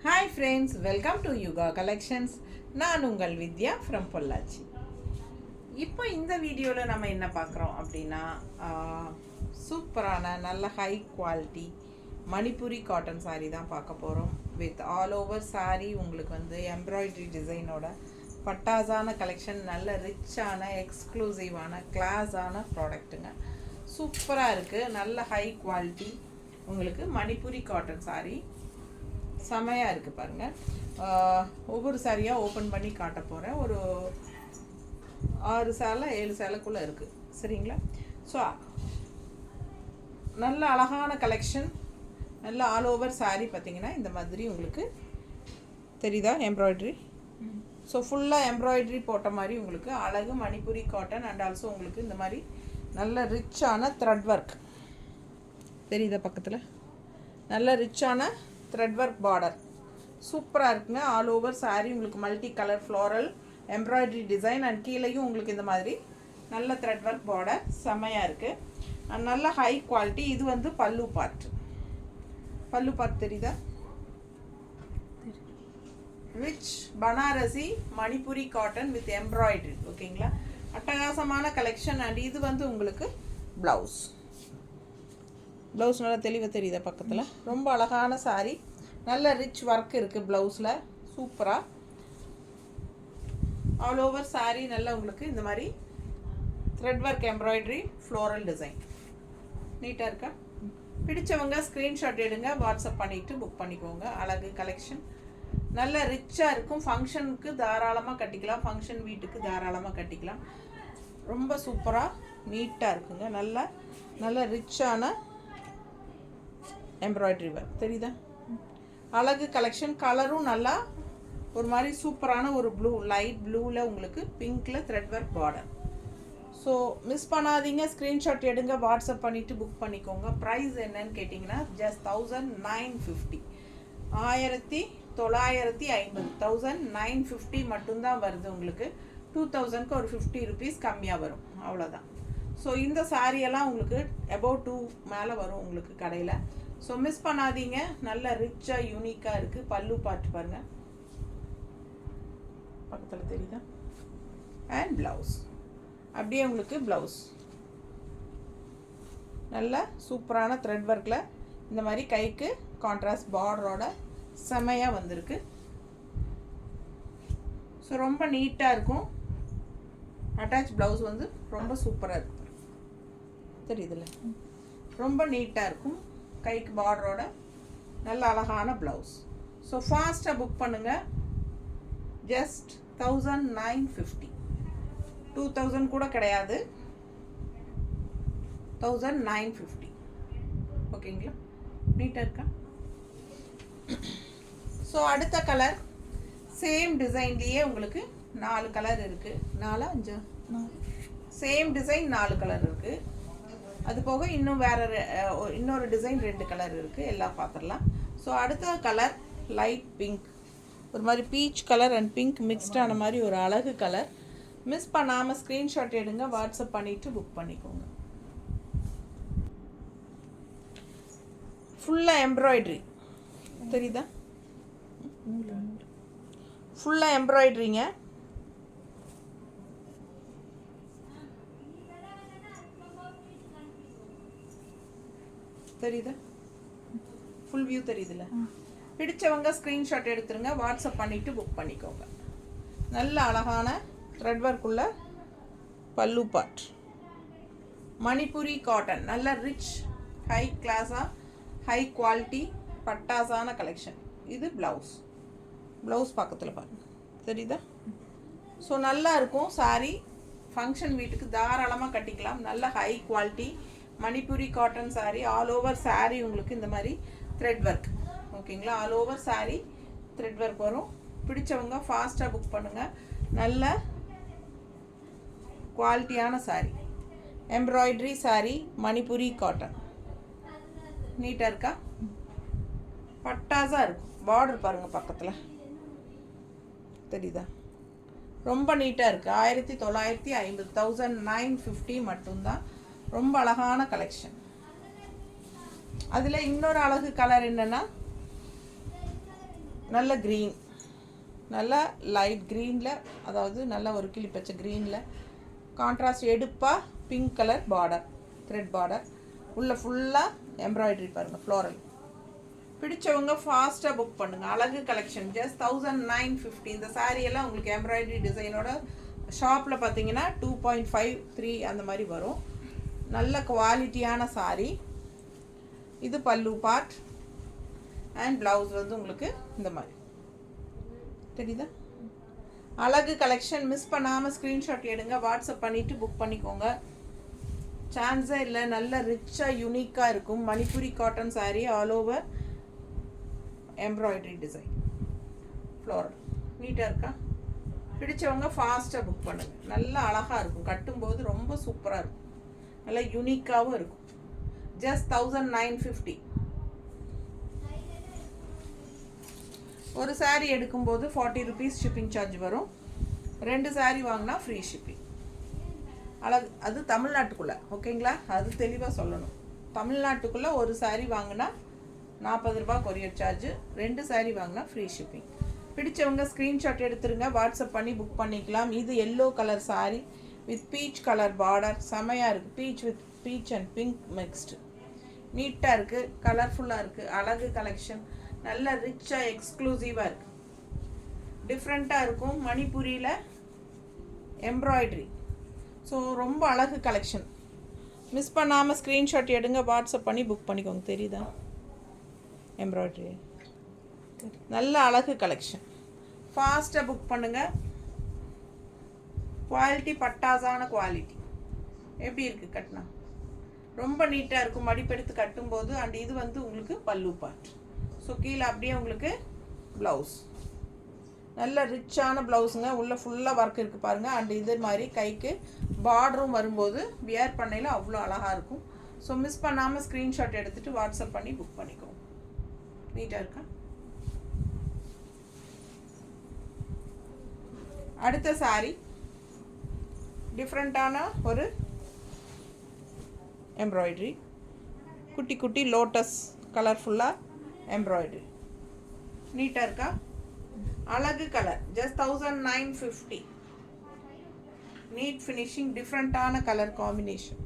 Hi friends, welcome to Yuga collections. நான் உங்கள் வித்யா from Pollachi. இப்போ இந்த வீடியோவில் நம்ம என்ன பார்க்குறோம் அப்படின்னா, சூப்பரான நல்ல high quality Manipuri cotton sari தான் பார்க்க போகிறோம். வித் ஆல் ஓவர் சாரீ உங்களுக்கு வந்து எம்ப்ராய்டரி டிசைனோட பட்டாசான கலெக்ஷன், நல்ல ரிச்சான எக்ஸ்க்ளூசிவான கிளாஸான ப்ராடக்ட்டுங்க. சூப்பராக இருக்குது. நல்ல ஹை குவாலிட்டி உங்களுக்கு மணிப்புரி காட்டன் சாரீ செமையாக இருக்குது பாருங்கள். ஒவ்வொரு சாரியாக ஓப்பன் பண்ணி காட்ட போகிறேன். ஒரு 6 சேலை 7 சேலைக்குள்ளே இருக்குது, சரிங்களா? ஸோ நல்ல அழகான கலெக்ஷன், நல்ல ஆல் ஓவர் சாரீ பார்த்திங்கன்னா இந்த மாதிரி உங்களுக்கு தெரியுதா எம்ப்ராய்ட்ரி. ஸோ ஃபுல்லாக எம்ப்ராய்ட்ரி போட்ட மாதிரி உங்களுக்கு அழகு மணிப்புரி காட்டன். அண்ட் ஆல்சோ உங்களுக்கு இந்த மாதிரி நல்ல ரிச்சான த்ரெட் ஒர்க் தெரியுதா பக்கத்தில், நல்ல ரிச்சான த்ரெட் ஒர்க் பார்டர் சூப்பராக இருக்குங்க. ஆல் ஓவர் சாரீ உங்களுக்கு multi colour floral embroidery design and கீழேயும் உங்களுக்கு இந்த மாதிரி நல்ல த்ரெட் ஒர்க் பார்டர் செம்மையாக இருக்குது. அண்ட் நல்ல ஹை குவாலிட்டி. இது வந்து பல்லு பார்ட் தெரியுதா, rich Banarasi Manipuri cotton with embroidery. ஓகேங்களா, அட்டகாசமான கலெக்ஷன். அண்ட் இது வந்து உங்களுக்கு ப்ளவுஸ் நல்லா தெளிவாக தெரியுதா பக்கத்தில். ரொம்ப அழகான சாரீ, நல்ல ரிச் ஒர்க் இருக்குது ப்ளவுஸில் சூப்பராக. ஆல் ஓவர் சாரீ நல்லா உங்களுக்கு இந்த மாதிரி thread work embroidery floral design நீட்டாக இருக்கா? பிடிச்சவங்க ஸ்க்ரீன்ஷாட் எடுங்க, வாட்ஸ்அப் பண்ணிவிட்டு புக் பண்ணிக்கோங்க. அழகு கலெக்ஷன், நல்ல ரிச்சாக இருக்கும். ஃபங்க்ஷனுக்கு தாராளமாக கட்டிக்கலாம், ஃபங்க்ஷன் வீட்டுக்கு தாராளமாக கட்டிக்கலாம். ரொம்ப சூப்பராக நீட்டாக இருக்குங்க. நல்ல ரிச்சான எம்ப்ராய்டரி ஒர்க் தெரியுதா, அழகு கலெக்ஷன். கலரும் நல்லா ஒரு மாதிரி சூப்பரான ஒரு ப்ளூ, லைட் ப்ளூவில் உங்களுக்கு பிங்க்கில் thread work border. So miss பண்ணாதீங்க, ஸ்க்ரீன்ஷாட் எடுங்க, வாட்ஸ்அப் பண்ணிவிட்டு புக் பண்ணிக்கோங்க. ப்ரைஸ் என்னன்னு கேட்டிங்கன்னா ஜஸ்ட் 1950, 1950, 1950 மட்டும்தான் வருது உங்களுக்கு. 2000க்கு ஒரு 50 ருபீஸ் கம்மியாக வரும், அவ்வளோதான். ஸோ இந்த சாரியெல்லாம் உங்களுக்கு அபவுட் 2 மேலே வரும் உங்களுக்கு கடையில். ஸோ மிஸ் பண்ணாதீங்க. நல்ல ரிச்சாக யூனிக்காக இருக்குது. பல்லு பார்த்து பாருங்கள் பக்கத்தில் தெரியுதா. அண்ட் ப்ளவுஸ் அப்படியே உங்களுக்கு ப்ளவுஸ் நல்ல சூப்பரான த்ரெட் ஒர்க்கில் இந்த மாதிரி கைக்கு கான்ட்ராஸ்ட் பார்டரோட செமையாக வந்திருக்கு. ஸோ ரொம்ப நீட்டாக இருக்கும். அட்டாச் ப்ளவுஸ் வந்து ரொம்ப சூப்பராக இருக்கும் தெரியுதுல்ல, ரொம்ப நீட்டாக இருக்கும். கைக்கு பார்டரோட நல்ல அழகான ப்ளவுஸ். ஸோ ஃபாஸ்ட்டாக புக் பண்ணுங்கள். ஜஸ்ட் 1950, 2000 கூட கிடையாது, 1950. ஓகேங்களா, நீட்டாக இருக்கா? ஸோ அடுத்த கலர் சேம் டிசைன்லேயே உங்களுக்கு 4 கலர் இருக்குது. 4 5 சேம் டிசைன் 4 கலர் இருக்குது. அது போக இன்னும் இன்னொரு டிசைன் 2 கலர் இருக்குது. எல்லாம் பார்த்துடலாம். ஸோ அடுத்த கலர் லைட் பிங்க், ஒரு மாதிரி பீச் கலர் அண்ட் பிங்க் மிக்ஸ்டான மாதிரி ஒரு அழகு கலர். மிஸ் பண்ணாமல் ஸ்க்ரீன்ஷாட் எடுங்க, வாட்ஸ்அப் பண்ணிவிட்டு புக் பண்ணிக்கோங்க. ஃபுல்லாக எம்ப்ராய்ட்ரி தெரியுதா, ஃபுல்லாக எம்ப்ராய்ட்ரிங்க. தெரியுதா, ஃபுல் வியூ தெரியுதுல்ல. பிடிச்சவங்க ஸ்க்ரீன்ஷாட் எடுத்துருங்க, வாட்ஸ்அப் பண்ணிவிட்டு புக் பண்ணிக்கோங்க. நல்ல அழகான த்ரெட் ஒர்க்குள்ள பல்லு பார்ட் மணிப்புரி காட்டன், நல்ல ரிச் ஹை கிளாஸாக ஹை குவாலிட்டி பட்டாசான கலெக்ஷன். இது ப்ளவுஸ் பக்கத்தில் பாருங்கள் தெரியுதா. ஸோ நல்லா இருக்கும் சாரீ, ஃபங்க்ஷன் வீட்டுக்கு தாராளமாக கட்டிக்கலாம். நல்ல high quality Manipuri cotton sari. All over sari உங்களுக்கு இந்த மாதிரி த்ரெட் ஒர்க். ஓகேங்களா, all over sari thread work வரும். பிடிச்சவங்க ஃபாஸ்ட்டாக புக் பண்ணுங்கள். நல்ல குவாலிட்டியான சாரீ, எம்ப்ராய்டரி சாரீ மணிப்புரி காட்டன். நீட்டாக இருக்கா, பட்டாசாக இருக்கும். பார்டர் பாருங்கள் பக்கத்தில் தெரியுதா, ரொம்ப நீட்டாக இருக்குது. 1950, 1950 மட்டும்தான். ரொம்ப அழகான கலெக்ஷன். அதில் இன்னொரு அழகு கலர் என்னென்னா நல்ல க்ரீன், நல்லா லைட் க்ரீனில், அதாவது நல்ல ஒரு கிளி பச்சை க்ரீனில் கான்ட்ராஸ்ட் எடுப்பாக pink colour border, thread border, உள்ள ஃபுல்லாக எம்ப்ராய்டரி பாருங்கள் ஃப்ளோரல். பிடிச்சவங்க ஃபாஸ்ட்டாக புக் பண்ணுங்கள். அழகு கலெக்ஷன் ஜஸ்ட் 1950. இந்த சாரியெல்லாம் உங்களுக்கு எம்ப்ராய்டரி டிசைனோட ஷாப்பில் பார்த்தீங்கன்னா 2.53 அந்த மாதிரி வரும். நல்ல குவாலிட்டியான சாரி. இது பல்லு பார்ட் அண்ட் ப்ளவுஸ் வந்து உங்களுக்கு இந்த மாதிரி தெரியுதா? அழகு கலெக்ஷன். மிஸ் பண்ணாமல் ஸ்க்ரீன்ஷாட் எடுங்க, வாட்ஸ்அப் பண்ணிவிட்டு புக் பண்ணிக்கோங்க. சான்ஸே இல்லை. நல்ல ரிச்சாக யூனிக்காக இருக்கும். Manipuri cotton sari, all over embroidery design, floral. நீட்டாக இருக்கா? பிடிச்சவங்க ஃபாஸ்ட்டாக புக் பண்ணுங்கள். நல்லா அழகாக இருக்கும், கட்டும்போது ரொம்ப சூப்பராக இருக்கும், நல்லா யூனிக்காகவும் இருக்கும். ஜஸ்ட் 1950. ஒரு சாரீ எடுக்கும்போது 40 ருபீஸ் ஷிப்பிங் சார்ஜ் வரும். 2 சாரீ வாங்கினா ஃப்ரீ ஷிப்பிங். அழகு, அது தமிழ்நாட்டுக்குள்ளே, ஓகேங்களா? அது தெளிவாக சொல்லணும். தமிழ்நாட்டுக்குள்ளே ஒரு சாரீ வாங்கினா 40 ரூபா கொரியர் சார்ஜ், 2 சாரீ வாங்கினா ஃப்ரீ ஷிப்பிங். பிடிச்சவங்க ஸ்க்ரீன்ஷாட் எடுத்துருங்க, வாட்ஸ்அப் பண்ணி புக் பண்ணிக்கலாம். இது yellow colour sari with peach colour border, செமையாக இருக்குது. Beach with beach and pink mixed, நீட்டாக இருக்குது, கலர்ஃபுல்லாக இருக்குது. அழகு கலெக்ஷன் நல்ல ரிச்சாக எக்ஸ்க்ளூசிவாக இருக்குது, டிஃப்ரெண்ட்டாக இருக்கும். மணிப்புரியில் எம்ப்ராய்டரி. ஸோ ரொம்ப அழகு கலெக்ஷன். மிஸ் பண்ணாமல் ஸ்க்ரீன்ஷாட் எடுங்க, வாட்ஸ்அப் பண்ணி புக் பண்ணிக்கோங்க. தெரியுதா எம்ப்ராய்டரி? நல்ல அழகு கலெக்ஷன். ஃபாஸ்ட்டாக புக் பண்ணுங்கள். குவாலிட்டி பட்டாசான குவாலிட்டி. எப்படி இருக்குது கட்டினா? ரொம்ப நீட்டாக இருக்கும் மடிப்பெடுத்து கட்டும்போது. அண்ட் இது வந்து உங்களுக்கு பல்லு பார்ட். ஸோ கீழே அப்படியே உங்களுக்கு ப்ளவுஸ், நல்ல ரிச்சான ப்ளவுஸுங்க. உள்ளே ஃபுல்லாக ஒர்க் இருக்குது பாருங்கள். அண்ட் இது மாதிரி கைக்கு பார்டரும் வரும்போது வியர் பண்ணையில் அவ்வளோ அழகாக இருக்கும். ஸோ மிஸ் பண்ணாமல் ஸ்க்ரீன்ஷாட் எடுத்துகிட்டு வாட்ஸ்அப் பண்ணி புக் பண்ணிக்கோங்க. நீட்டாக இருக்கா? அடுத்த சாரி டிஃப்ரெண்ட்டான ஒரு எம்ப்ராய்டரி, குட்டி குட்டி லோட்டஸ் கலர்ஃபுல்லாக எம்ப்ராய்டரி. நீட்டாக இருக்கா? அழகு கலர் ஜஸ்ட் 1950. நீட் ஃபினிஷிங், டிஃப்ரெண்ட்டான கலர் காம்பினேஷன்.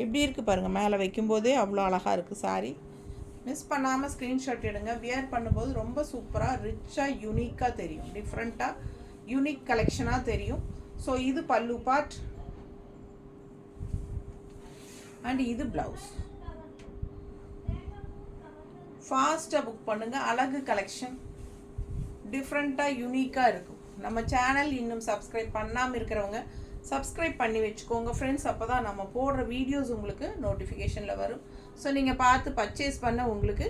எப்படி இருக்குது பாருங்கள், மேலே வைக்கும்போதே அவ்வளோ அழகாக இருக்குது சாரி. மிஸ் பண்ணாமல் ஸ்க்ரீன்ஷாட் எடுங்க. வியர் பண்ணும்போது ரொம்ப சூப்பராக ரிச்சாக யூனிக்காக தெரியும், டிஃப்ரெண்ட்டாக யூனிக் கலெக்ஷனாக தெரியும். ஸோ இது பல்லு பார்ட் அண்ட் இது ப்ளவுஸ். ஃபாஸ்ட்டாக புக் பண்ணுங்கள். அழகு கலெக்ஷன் டிஃப்ரெண்ட்டாக யூனிக்காக இருக்கும். நம்ம சேனல் இன்னும் சப்ஸ்கிரைப் பண்ணாமல் இருக்கிறவங்க சப்ஸ்கிரைப் பண்ணி வச்சுக்கோங்க ஃப்ரெண்ட்ஸ். அப்போ தான் நம்ம போடுற வீடியோஸ் உங்களுக்கு நோட்டிஃபிகேஷனில் வரும். ஸோ நீங்கள் பார்த்து பர்ச்சேஸ் பண்ண உங்களுக்கு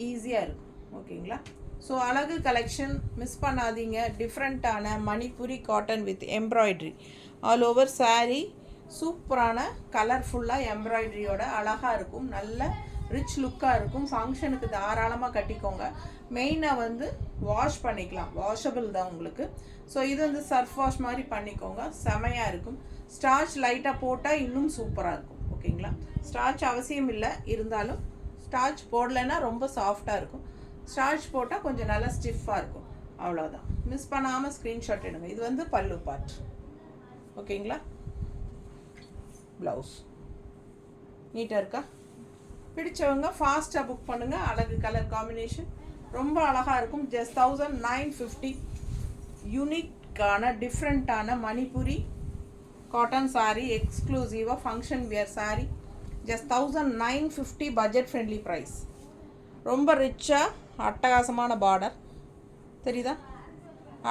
ஈஸியாக இருக்கும், ஓகேங்களா? ஸோ அழகு கலெக்ஷன் மிஸ் பண்ணாதீங்க. டிஃப்ரெண்ட்டான Manipuri cotton with embroidery all over sari. சூப்பரான கலர்ஃபுல்லாக எம்ப்ராய்டரியோட அழகாக இருக்கும். நல்ல ரிச் லுக்காக இருக்கும். ஃபங்க்ஷனுக்கு தாராளமாக கட்டிக்கோங்க. மெயினாக வந்து வாஷ் பண்ணிக்கலாம், வாஷபிள் தான் உங்களுக்கு. ஸோ இது வந்து சர்ஃப் வாஷ் மாதிரி பண்ணிக்கோங்க, செமையாக இருக்கும். ஸ்டார்ச் லைட்டாக போட்டால் இன்னும் சூப்பராக இருக்கும், ஓகேங்களா? ஸ்டார்ச் அவசியம் இல்லை, இருந்தாலும் ஸ்டார்ச் போடலைன்னா ரொம்ப சாஃப்டாக இருக்கும். ஸ்டார்ச் போட்டால் கொஞ்சம் நல்லா ஸ்டிஃபாக இருக்கும், அவ்வளோதான். மிஸ் பண்ணாமல் ஸ்க்ரீன்ஷாட் எடுங்க. இது வந்து பல்லு பார்ட், ஓகேங்களா? ப்ளவுஸ் நீட்டாக இருக்கா? பிடிச்சவங்க ஃபாஸ்ட்டாக புக் பண்ணுங்கள். அழகு கலர் காம்பினேஷன் ரொம்ப அழகாக இருக்கும். ஜஸ்ட் 1950. யூனிக்கான டிஃப்ரெண்ட்டான மணிப்புரி காட்டன் சாரீ, எக்ஸ்க்ளூசிவாக function wear sari. Just 1950 budget friendly price. ரொம்ப ரிச்சாக அட்டகாசமான பார்டர் தெரியுதா?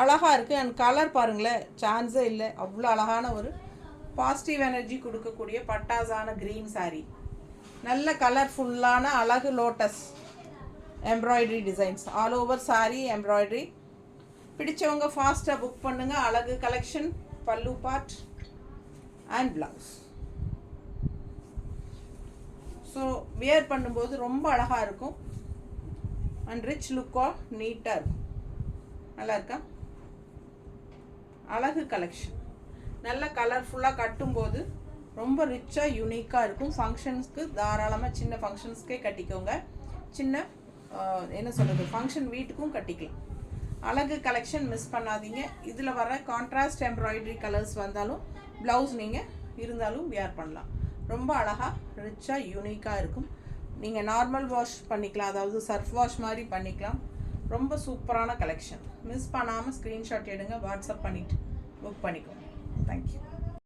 அழகாக இருக்குது. அண்ட் கலர் பாருங்களேன், சான்ஸே இல்லை, அவ்வளோ அழகான ஒரு பாசிட்டிவ் எனர்ஜி கொடுக்கக்கூடிய பட்டாசான க்ரீன் சாரீ. நல்ல கலர்ஃபுல்லான அழகு lotus embroidery designs all over sari embroidery. பிடிச்சவங்க ஃபாஸ்ட்டாக புக் பண்ணுங்கள். அழகு கலெக்ஷன், பல்லு part and blouse. So wear பண்ணும்போது ரொம்ப அழகாக இருக்கும் அண்ட் ரிச் லுக்காக நீட்டாக இருக்கும். நல்லா இருக்கா? அழகு கலெக்ஷன் நல்ல கலர்ஃபுல்லாக கட்டும்போது ரொம்ப ரிச்சாக யூனிக்காக இருக்கும். ஃபங்க்ஷன்ஸ்க்கு தாராளமாக, சின்ன ஃபங்க்ஷன்ஸ்க்கே கட்டிக்கோங்க. சின்ன என்ன சொல்கிறது, ஃபங்க்ஷன் வீட்டுக்கும் கட்டிக்கலாம். அழகு கலெக்ஷன் மிஸ் பண்ணாதீங்க. இதில் வர கான்ட்ராஸ்ட் எம்ப்ராய்டரி கலர்ஸ் வந்தாலும் ப்ளவுஸ் நீங்கள் இருந்தாலும் வியர் பண்ணலாம். ரொம்ப அழகாக ரிச்சாக யூனிக்காக இருக்கும். நீங்கள் நார்மல் வாஷ் பண்ணிக்கலாம், அதாவது சர்ஃப் வாஷ் மாதிரி பண்ணிக்கலாம். ரொம்ப சூப்பரான கலெக்ஷன். மிஸ் பண்ணாமல் ஸ்க்ரீன்ஷாட் எடுங்க, வாட்ஸ்அப் பண்ணிவிட்டு புக் பண்ணிக்கோங்க. தேங்க்யூ.